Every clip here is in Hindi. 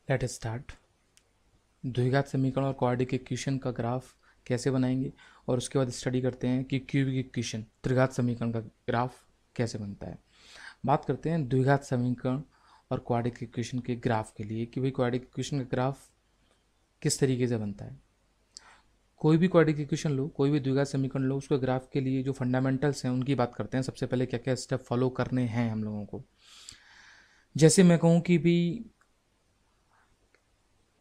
Let us start. द्विघात समीकरण और क्वाड्रेटिक इक्वेशन का ग्राफ कैसे बनाएंगे, और उसके बाद स्टडी करते हैं कि क्यूबिक इक्वेशन त्रिघात समीकरण का ग्राफ कैसे बनता है। बात करते हैं द्विघात समीकरण और क्वाड्रेटिक इक्वेशन के ग्राफ के लिए कि भाई क्वाड्रेटिक इक्वेशन का ग्राफ किस तरीके से बनता है। कोई भी क्वाड्रेटिक इक्वेशन लो, कोई भी द्विघात समीकरण लो, उसके ग्राफ के लिए जो फंडामेंटल्स हैं उनकी बात करते हैं। सबसे पहले क्या क्या स्टेप फॉलो करने हैं हम लोगों को। जैसे मैं कहूँ कि भी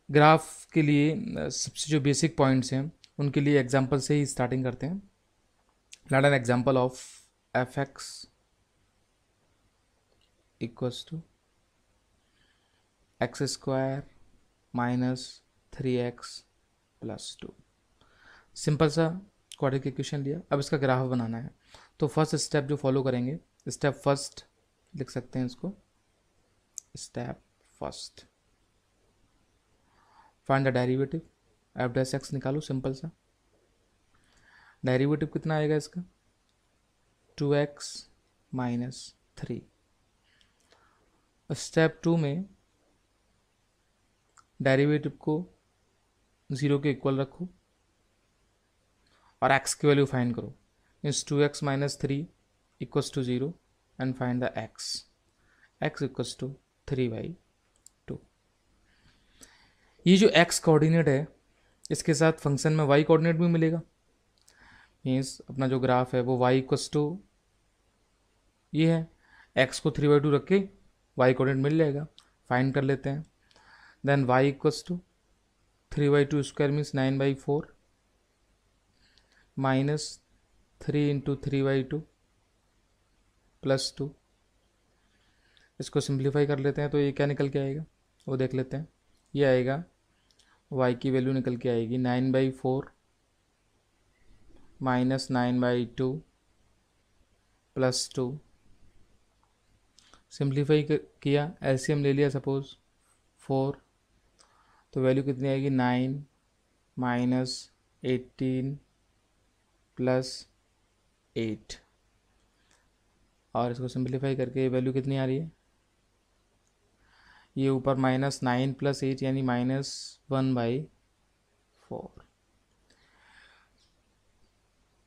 ग्राफ के लिए सबसे जो बेसिक पॉइंट्स हैं उनके लिए एग्जांपल से ही स्टार्टिंग करते हैं। Let an example of F X equals to X square minus 3x plus 2। Simple सा क्वाड्रेटिक इक्वेशन लिया, अब इसका ग्राफ बनाना है। तो फर्स्ट स्टेप जो फॉलो करेंगे, स्टेप फर्स्ट लिख सकते हैं इसको, step first find the derivative. F dash X निकालो, सिंपल सा। डेरिवेटिव कितना आएगा इसका, 2x माइनस 3। स्टेप 2 में डेरिवेटिव को 0 के इक्वल रखो और x की वैल्यू फाइंड करो। Means 2x minus 3 equals to 0 and find the x equals to 3/2। ये जो x कोऑर्डिनेट है इसके साथ फंक्शन में y कोऑर्डिनेट भी मिलेगा। मीन्स अपना जो ग्राफ है वो y इक्वल्स टू ये है, x को 3/2 रख के y कोऑर्डिनेट मिल जाएगा। फाइंड कर लेते हैं। Then y equals to 3/2 square means 9/4 minus 3 into 3/2 plus 2। इसको सिंप्लीफाई कर लेते हैं तो ये क्या निकल के आएगा वो देख लेते हैं। ये आएगा, y की वैल्यू निकल के आएगी 9/4 माइनस 9/2 प्लस 2। सिंप्लीफाई किया, एलसीएम ले लिया सपोज 4, तो वैल्यू कितनी आएगी 9 माइनस 18 प्लस 8। और इसको सिंप्लीफाई करके वैल्यू कितनी आ रही है, ये ऊपर -9 प्लस 8 यानी -1/4।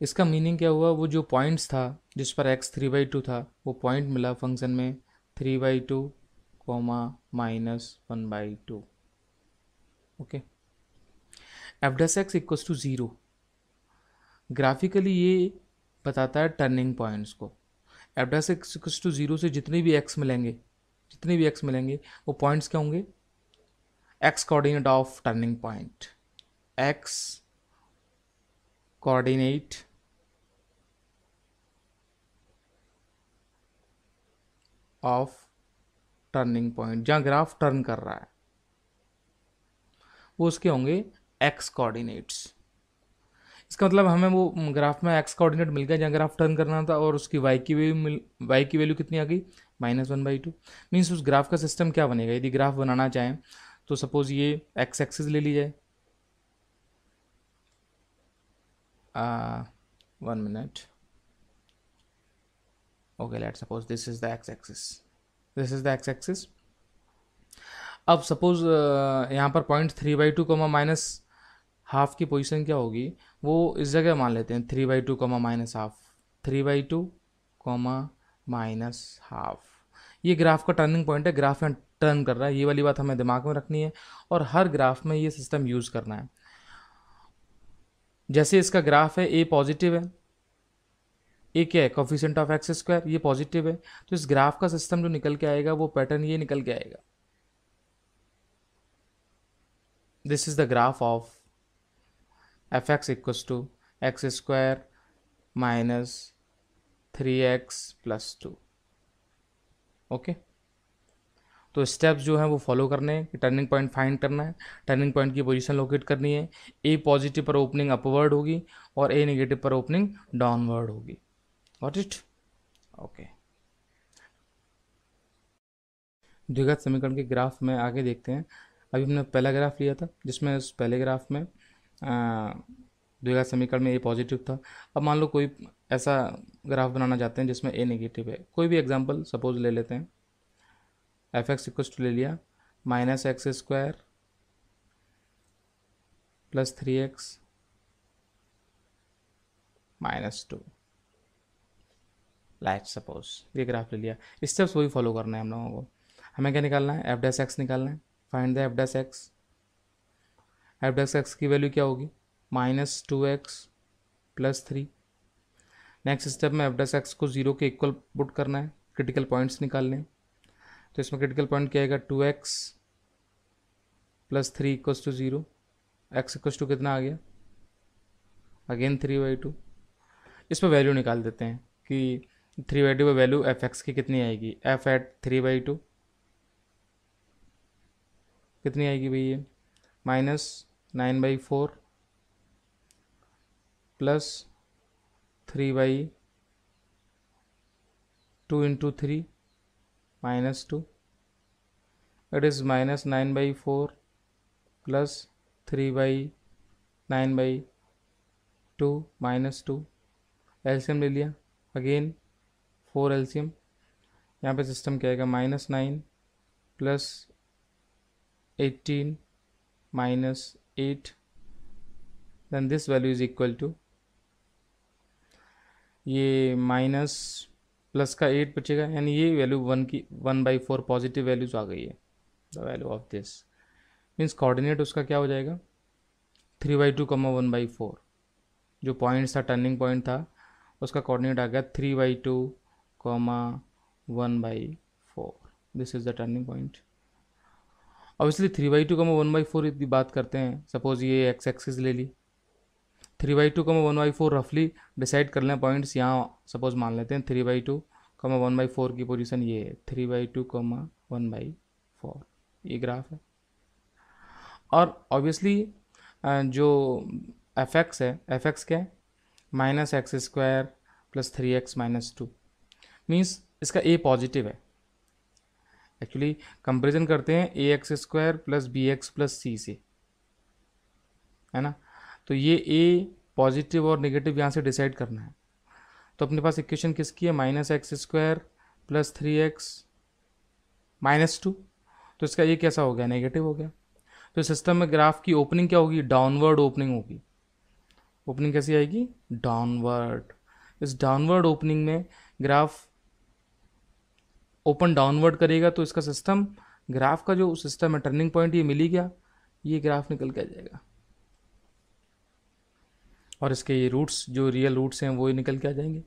इसका मीनिंग क्या हुआ, वो जो पॉइंट्स था जिस पर x 3/2 था वो पॉइंट मिला फंक्शन में 3/2 -1/2। Okay, F dash X equals to 0 graphically ये बताता है टर्निंग पॉइंट्स को। F dash X equals to 0 से जितने भी x मिलेंगे वो पॉइंट्स क्या होंगे, x coordinate of turning point, x coordinate of turning point, जहाँ ग्राफ टर्न कर रहा है वो उसके होंगे x कोऑर्डिनेट्स। इसका मतलब हमें वो ग्राफ में x कोऑर्डिनेट मिल गया जहाँ ग्राफ टर्न करना था, और उसकी y की वैल्यू कितनी आ गई -1/2। मीन्स उस ग्राफ का सिस्टम क्या बनेगा, यदि ग्राफ बनाना चाहें तो सपोज ये x एक्सिस ले ली जाए। 1 minute. Okay, let suppose this is the x axis. अब सपोज यहाँ पर पॉइंट 3/2 माइनस हाफ की पोजीशन क्या होगी, वो इस जगह मान लेते हैं 3/2 माइनस हाफ, 3/2 माइनस हाफ। ये ग्राफ का टर्निंग पॉइंट है, ग्राफ में टर्न कर रहा है, ये वाली बात हमें दिमाग में रखनी है और हर ग्राफ में ये सिस्टम यूज़ करना है। जैसे इसका ग्राफ है, ए पॉजिटिव है, ए क्या है, कोफिशिएंट ऑफ एक्स स्क्वायर, ये पॉजिटिव है, तो इस ग्राफ का सिस्टम जो निकल के आएगा वो पैटर्न ये निकल के आएगा। This is the graph of F X equals to X square minus 3x plus 2। Okay, तो स्टेप्स जो हैं वो फॉलो करने हैं कि टर्निंग पॉइंट फाइंड करना है, टर्निंग पॉइंट की पोजीशन लोकेट करनी है। ए पॉजिटिव पर ओपनिंग अपवर्ड होगी और ए नेगेटिव पर ओपनिंग डाउनवर्ड होगी। Got it? ओके, द्विघात समीकरण के ग्राफ में आगे देखते हैं। अभी हमने पहला ग्राफ लिया था जिसमें उस पहले ग्राफ में द्विघात समीकरण में ए पॉजिटिव था। अब मान लो कोई ऐसा ग्राफ बनाना चाहते हैं जिसमें ए नेगेटिव है, कोई भी एग्जांपल सपोज ले लेते हैं। एफ एक्स इक्वल्स टू ले लिया minus x square plus 3x minus 2, like suppose ये ग्राफ ले लिया। स्टेप्स वही फॉलो करना है हम लोगों को। हमें क्या निकालना है, एफ डैश एक्स निकालना है। Find the F dash x. F dash x की वैल्यू क्या होगी, -2x प्लस 3। नेक्स्ट स्टेप में एफ डैश एक्स को 0 के इक्वल पुट करना है, क्रिटिकल पॉइंट्स निकालने हैं। तो इसमें क्रिटिकल पॉइंट क्या आएगा, 2x plus 3 equals to 0। X equals to कितना आ गया, अगेन 3/2। इसमें वैल्यू निकाल देते हैं कि 3/2 में वैल्यू एफ एक्स की कितनी आएगी, एफ एट 3/2 कितनी आएगी भैया, -9/4 plus 3/2 into 3 -2, it is -9/4 plus 3/9/2 -2। LCM ले लिया, अगेन 4 एलसीएम। यहाँ पे सिस्टम क्या आएगा, -9 plus 18 -8, then this value is equal to, ये माइनस प्लस का 8 बचेगा, यानी ये वैल्यू 1/4 पॉजिटिव वैल्यूज आ गई है। The value of this means coordinate उसका क्या हो जाएगा, 3/2, 1/4। जो पॉइंट था, टर्निंग पॉइंट था, उसका कोऑर्डिनेट आ गया 3/2, 1/4। This is the turning point. Obviously 3/2, 1/4 की बात करते हैं। सपोज ये एक्स एक्सिस ले ली, 3/2, 1/4 रफली डिसाइड कर लें पॉइंट्स। यहाँ सपोज मान लेते हैं 3/2, 1/4 की पोजीशन ये है, 3/2, 1/4 ये ग्राफ है। और ऑब्वियसली जो एफ एक्स है, एफ एक्स क्या है, -x² प्लस 3x -2, मीन्स इसका ए पॉजिटिव है। एक्चुअली कंपेरिजन करते हैं ax² plus bx plus c से, है ना। तो ये ए पॉजिटिव और नेगेटिव यहाँ से डिसाइड करना है। तो अपने पास इक्वेशन किसकी है, -x² प्लस 3x -2। तो इसका ये कैसा हो गया, नेगेटिव हो गया। तो सिस्टम में ग्राफ की ओपनिंग क्या होगी, डाउनवर्ड ओपनिंग होगी। ओपनिंग कैसी आएगी, डाउनवर्ड। इस डाउनवर्ड ओपनिंग में ग्राफ ओपन डाउनवर्ड करेगा, तो इसका सिस्टम, ग्राफ का जो सिस्टम है, टर्निंग पॉइंट ये मिल ही गया, ये ग्राफ निकल के आ जाएगा। और इसके ये रूट्स, जो रियल रूट्स हैं, वो ही निकल के आ जाएंगे।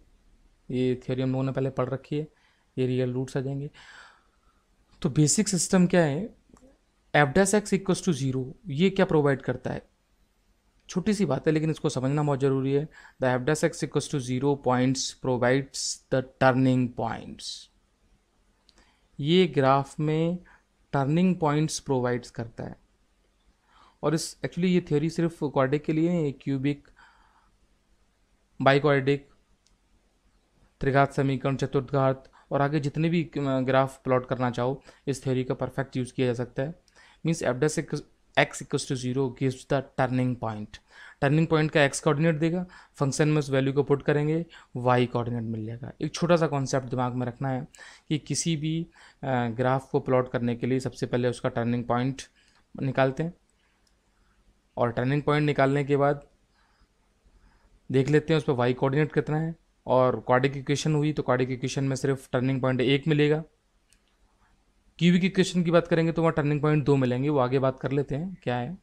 ये थ्योरी हम लोगों ने पहले पढ़ रखी है, ये रियल रूट्स आ जाएंगे। तो बेसिक सिस्टम क्या है, F dash X equals to 0, ये क्या प्रोवाइड करता है, छोटी सी बात है लेकिन इसको समझना बहुत जरूरी है। The F dash X equals to 0 points provides the turning points. ये ग्राफ में टर्निंग पॉइंट्स प्रोवाइड्स करता है। और इस एक्चुअली ये थ्योरी सिर्फ क्वाड्रेटिक के लिए नहीं, क्यूबिक, बाइक्वाड्रेटिक, त्रिघात समीकरण, चतुर्थघात और आगे जितने भी ग्राफ प्लॉट करना चाहो, इस थ्योरी का परफेक्ट यूज़ किया जा सकता है। Means F dash X equals to 0 gives the turning point. Turning point का एक्स कोऑर्डिनेट देगा, फंक्शन में उस वैल्यू को पुट करेंगे, वाई कोऑर्डिनेट मिल जाएगा। एक छोटा सा कॉन्सेप्ट दिमाग में रखना है कि किसी भी ग्राफ को प्लॉट करने के लिए सबसे पहले उसका टर्निंग पॉइंट निकालते हैं, और टर्निंग पॉइंट निकालने के बाद देख लेते हैं उस पर वाई कोऑर्डिनेट कितना है। और क्वाड्रेटिक इक्वेशन हुई तो क्वाड्रेटिक इक्वेशन में सिर्फ टर्निंग पॉइंट 1 मिलेगा। क्यूबिक इक्वेशन की बात करेंगे तो वहाँ टर्निंग पॉइंट 2 मिलेंगे, वो आगे बात कर लेते हैं क्या है।